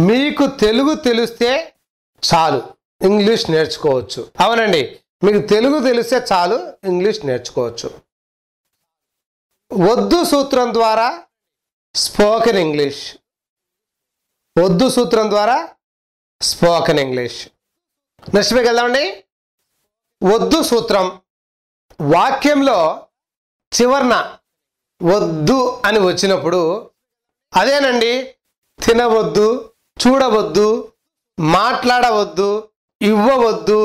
మీకు తెలుగు తెలిస్తే చాలు ఇంగ్లీష్ నేర్చుకోవచ్చు. అవునండి, మీకు తెలుగు తెలిస్తే చాలు ఇంగ్లీష్ నేర్చుకోవచ్చు. వద్దు సూత్రం ద్వారా స్పోకెన్ ఇంగ్లీష్. వద్దు సూత్రం ద్వారా స్పోకెన్ ఇంగ్లీష్. నెక్స్ట్ మీకు వెళ్దామండి. వద్దు సూత్రం వాక్యంలో చివర్న వద్దు అని వచ్చినప్పుడు అదేనండి తినవద్దు, చూడవద్దు, మాట్లాడవద్దు, ఇవ్వవద్దు,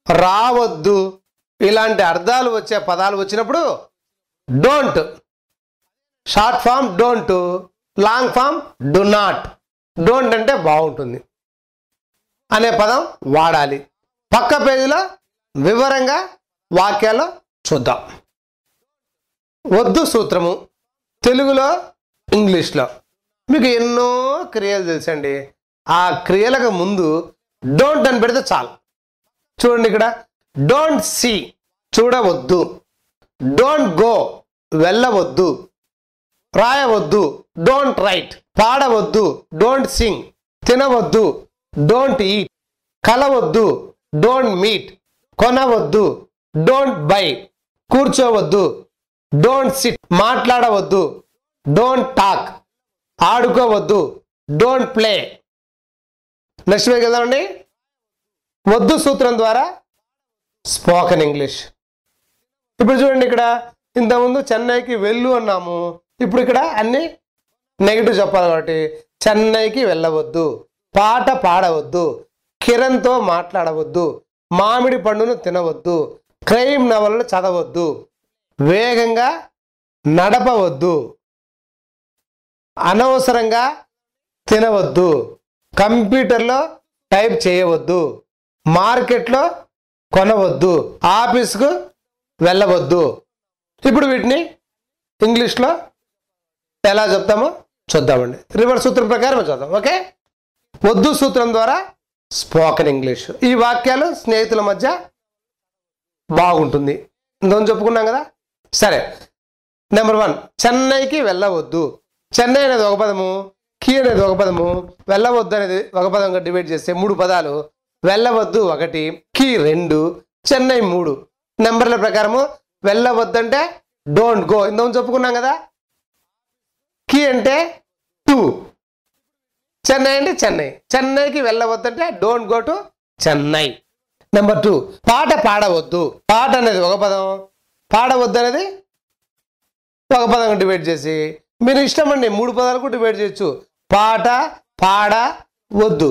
రావద్దు ఇలాంటి అర్థాలు వచ్చే పదాలు వచ్చినప్పుడు don't, short form don't, long form do not. Don't అంటే బాగుంటుంది అనే పదం వాడాలి. పక్క పేజీలో వివరంగా వాక్యాల్లో చూద్దాం. వద్దు సూత్రము తెలుగులో ఇంగ్లీష్లో మీకు ఎన్నో క్రియలు తెలుసండి. ఆ క్రియలకు ముందు డోంట్ అని పెడితే చాలు. చూడండి ఇక్కడ డోంట్ సీ చూడవద్దు, డోంట్ గో వెళ్ళవద్దు, రాయవద్దు డోంట్ రైట్, పాడవద్దు డోంట్ సింగ్, తినవద్దు డోంట్ ఈట్, కలవద్దు డోంట్ మీట్, కొనవద్దు డోంట్ బై, కూర్చోవద్దు డోంట్ సిట్, మాట్లాడవద్దు డోంట్ టాక్, ఆడుకోవద్దు డోంట్ ప్లే. నెక్స్ట్ వీక్ వెళ్దామండి. వద్దు సూత్రం ద్వారా స్పోకెన్ ఇంగ్లీష్. ఇప్పుడు చూడండి ఇక్కడ ఇంతకుముందు చెన్నైకి వెళ్ళు అన్నాము. ఇప్పుడు ఇక్కడ అన్ని నెగిటివ్ చెప్పాలి కాబట్టి చెన్నైకి వెళ్ళవద్దు, పాట పాడవద్దు, కిరణ్తో మాట్లాడవద్దు, మామిడి పండును తినవద్దు, క్రైమ్ నవలను చదవద్దు, వేగంగా నడపవద్దు, అనవసరంగా తినవద్దు, కంప్యూటర్లో టైప్ చేయవద్దు, మార్కెట్లో కొనవద్దు, ఆఫీస్కు వెళ్ళవద్దు. ఇప్పుడు వీటిని ఇంగ్లీష్లో ఎలా చెప్తామో చూద్దామండి. రివర్స్ సూత్రం ప్రకారం చూద్దాం. ఓకే, వద్దు సూత్రం ద్వారా స్పోకెన్ ఇంగ్లీష్. ఈ వాక్యాలు స్నేహితుల మధ్య బాగుంటుంది. ఇంతకుముందు చెప్పుకున్నాం కదా. సరే, నెంబర్ 1 చెన్నైకి వెళ్ళవద్దు. చెన్నై అనేది ఒక పదము, కి అనేది ఒక పదము, వెళ్ళవద్దు అనేది ఒక పదంగా డివైడ్ చేస్తే 3 పదాలు. వెళ్ళవద్దు 1, కి 2, చెన్నై 3. నెంబర్ల ప్రకారము వెళ్ళవద్దు అంటే డోంట్ గో, ఇంతకుముందు చెప్పుకున్నాం కదా. కి అంటే 2, చెన్నై అంటే చెన్నై, చెన్నైకి వెళ్ళవద్దు అంటే don't go to Chennai. Number 2 పాట పాడవద్దు. పాట అనేది ఒక పదం, పాడవద్దు అనేది ఒక పదంగా డివైడ్ చేసి మీరు ఇష్టం అండి 3 పదాలకు డివైడ్ చేయొచ్చు. పాట, పాడ, వద్దు.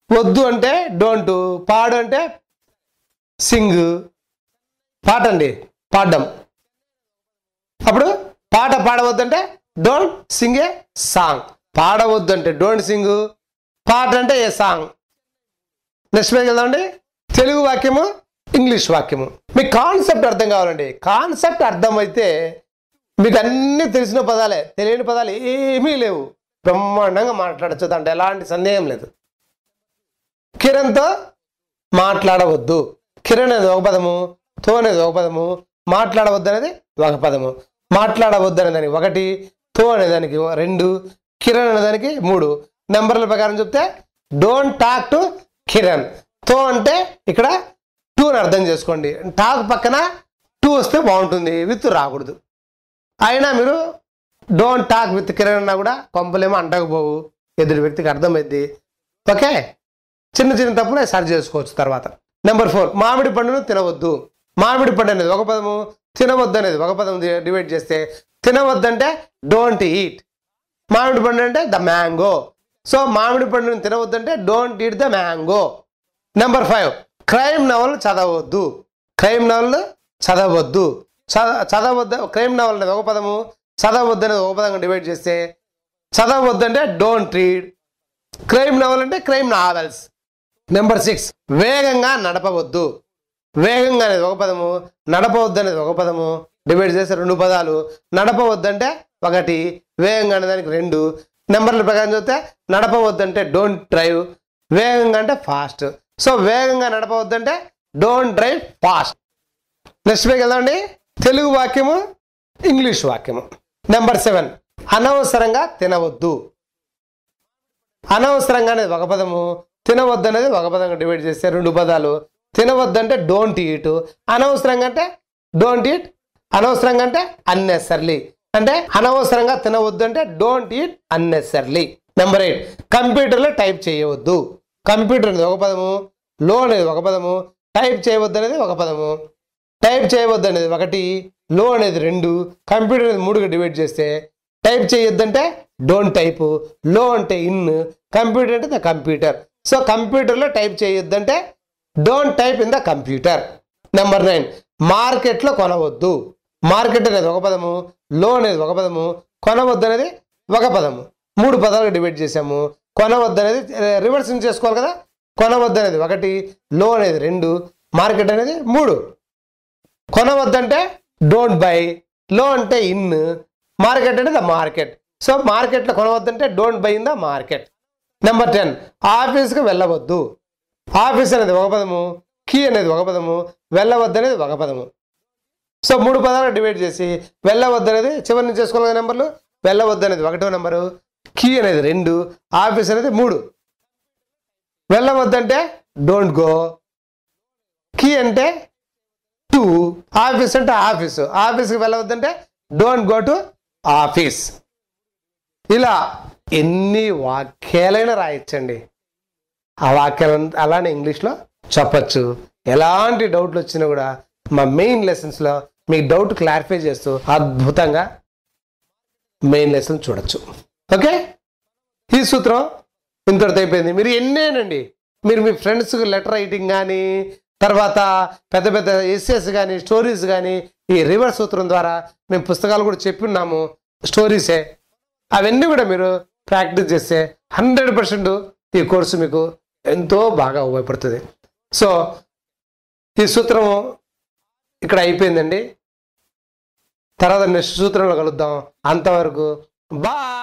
వద్దు అంటే డోంట్, పాడు అంటే సింగ్, పాట అండి పాడడం. అప్పుడు పాట పాడవద్దు అంటే డోంట్ సింగ్ ఏ సాంగ్, పాడవద్దు అంటే డోంట్ సింగ్, పాట అంటే ఏ సాంగ్. నెక్స్ట్ పేజ్ వెళ్దామండి. తెలుగు వాక్యము, ఇంగ్లీష్ వాక్యము. మీకు కాన్సెప్ట్ అర్థం కావాలండి. కాన్సెప్ట్ అర్థమైతే మీకు అన్ని తెలిసిన పదాలే, తెలియని పదాలు ఏమీ లేవు. బ్రహ్మాండంగా మాట్లాడచ్చు, దాంట్లో ఎలాంటి సందేహం లేదు. కిరణ్తో మాట్లాడవద్దు. కిరణ్ అనేది ఒక పదము, తో అనేది ఒక పదము, మాట్లాడవద్దు అనేది ఒక పదము. మాట్లాడవద్దు అనే దానికి 1, తో అనే దానికి 2, కిరణ్ అనే దానికి 3. నెంబర్ల ప్రకారం చెప్తే డోంట్ టాక్ టు కిరణ్. తో అంటే ఇక్కడ 2 అని అర్థం చేసుకోండి. టాక్ పక్కన 2 వస్తే బాగుంటుంది, విత్ రాకూడదు. అయినా మీరు డోంట్ టాక్ విత్ కిరణ్ అన్నా కూడా కొంపలేమో అంటకపోవు, ఎదుటి వ్యక్తికి అర్థమైద్ది. ఓకే, చిన్న చిన్న తప్పులు సరి చేసుకోవచ్చు తర్వాత. నెంబర్ 4 మామిడి పండును తినవద్దు. మామిడి పండు అనేది ఒక పదము, తినవద్దు అనేది ఒక పదం డివైడ్ చేస్తే తినవద్దు అంటే డోంట్ ఈట్, మామిడి పండు అంటే ద మ్యాంగో. సో మామిడి పండును తినవద్దు అంటే don't eat the mango. Number 5 crime novel చదవద్దు. క్రైమ్ నవల్ చదవద్దు. చదవద్దు క్రైమ్ నవల్ అనేది ఒక పదము, చదవద్దు అనేది ఒక పదంగా డివైడ్ చేస్తే చదవద్దు అంటే డోంట్ రీడ్, క్రైమ్ నవల్ అంటే క్రైమ్ నావెల్స్. నెంబర్ 6 వేగంగా నడపవద్దు. వేగంగా అనేది ఒక పదము, నడపవద్దు అనేది ఒక పదము, డివైడ్ చేస్తే 2 పదాలు. నడపవద్దు అంటే 1, వేగంగా అనే దానికి 2. నెంబర్ల ప్రకారం చూస్తే నడపవద్దు అంటే డోంట్ డ్రైవ్, వేగంగా అంటే ఫాస్ట్. సో వేగంగా నడపవద్దు అంటే don't drive fast. Next page వెళ్దామండి. తెలుగు వాక్యము, ఇంగ్లీష్ వాక్యము. నెంబర్ 7 అనవసరంగా తినవద్దు. అనవసరంగా అనేది ఒక పదము, తినవద్దు అనేది ఒక పదంగా డివైడ్ చేస్తే 2 పదాలు. తినవద్దు అంటే డోంట్ ఈట్, అనవసరంగా అంటే డోంట్ ఈట్, అనవసరంగా అంటే అన్నెసర్లీ. అంటే అనవసరంగా తినవద్దు అంటే డోంట్ ఈట్ అన్నెసర్లీ. నెంబర్ 8, కంప్యూటర్లో టైప్ చేయవద్దు. కంప్యూటర్ అనేది ఒక పదము, లో అనేది ఒక పదము, టైప్ చేయవద్దు అనేది ఒక పదము. టైప్ చేయవద్దు అనేది 1, లో అనేది 2, కంప్యూటర్ అనేది 3గా డివైడ్ చేస్తే టైప్ చేయొద్దంటే డోంట్ టైప్, లో అంటే ఇన్, కంప్యూటర్ అంటే ద కంప్యూటర్. సో కంప్యూటర్లో టైప్ చేయొద్దంటే don't type in the computer. Number 9, మార్కెట్లో కొనవద్దు. మార్కెట్ అనేది ఒక పదము, లో అనేది ఒక పదము, కొనవద్దు అనేది ఒక పదము. 3 పదాలుగా డివైడ్ చేసాము. కొనవద్దు అనేది రివర్స్ చేసుకోవాలి కదా. కొనవద్దు అనేది 1, లో అనేది 2, మార్కెట్ అనేది 3. కొనవద్దంటే డోంట్ బై, లో అంటే ఇన్, మార్కెట్ అంటే ద మార్కెట్. సో మార్కెట్లో కొనవద్దంటే don't buy in the market. Number 10, ఆఫీస్కి వెళ్ళవద్దు. ఆఫీస్ అనేది ఒక పదము, కీ అనేది ఒక పదము, వెళ్ళవద్దు అనేది ఒక పదము. సో 3 పదాలు డివైడ్ చేసి వెళ్ళవద్దు అనేది చివరి నుంచి చేసుకోవాలి కదా నెంబర్లు. వెళ్ళవద్దు అనేది 1వ నెంబరు, కీ అనేది 2, ఆఫీస్ అనేది 3. వెళ్ళవద్దు అంటే డోంట్ గో, కీ అంటే 2, ఆఫీస్ అంటే ఆఫీసు, ఆఫీస్కి వెళ్ళవద్దంటే డోంట్ గో టు ఆఫీస్. ఇలా ఎన్ని వాక్యాలైనా రాయొచ్చండి. ఆ వాక్యాలను అలానే ఇంగ్లీష్లో చెప్పచ్చు. ఎలాంటి డౌట్లు వచ్చినా కూడా మా మెయిన్ లెసన్స్లో మీకు డౌట్ క్లారిఫై చేస్తూ అద్భుతంగా మెయిన్ లెసన్ చూడొచ్చు. ఓకే, ఈ సూత్రం ఇంతటితో అయిపోయింది. మీరు ఎన్నేనండి, మీరు మీ ఫ్రెండ్స్కి లెటర్ రైటింగ్ కానీ, తర్వాత పెద్ద పెద్ద ఎస్సేస్ కానీ, స్టోరీస్ కానీ, ఈ రివర్స్ సూత్రం ద్వారా మేము పుస్తకాలు కూడా చెప్పిన్నాము, స్టోరీసే. అవన్నీ కూడా మీరు ప్రాక్టీస్ చేస్తే 100% ఈ కోర్సు మీకు ఎంతో బాగా ఉపయోగపడుతుంది. సో ఈ సూత్రం ఇక్కడ అయిపోయిందండి. తర్వాత నెక్స్ట్ సూత్రంలో కలుద్దాం. అంతవరకు బాయ్.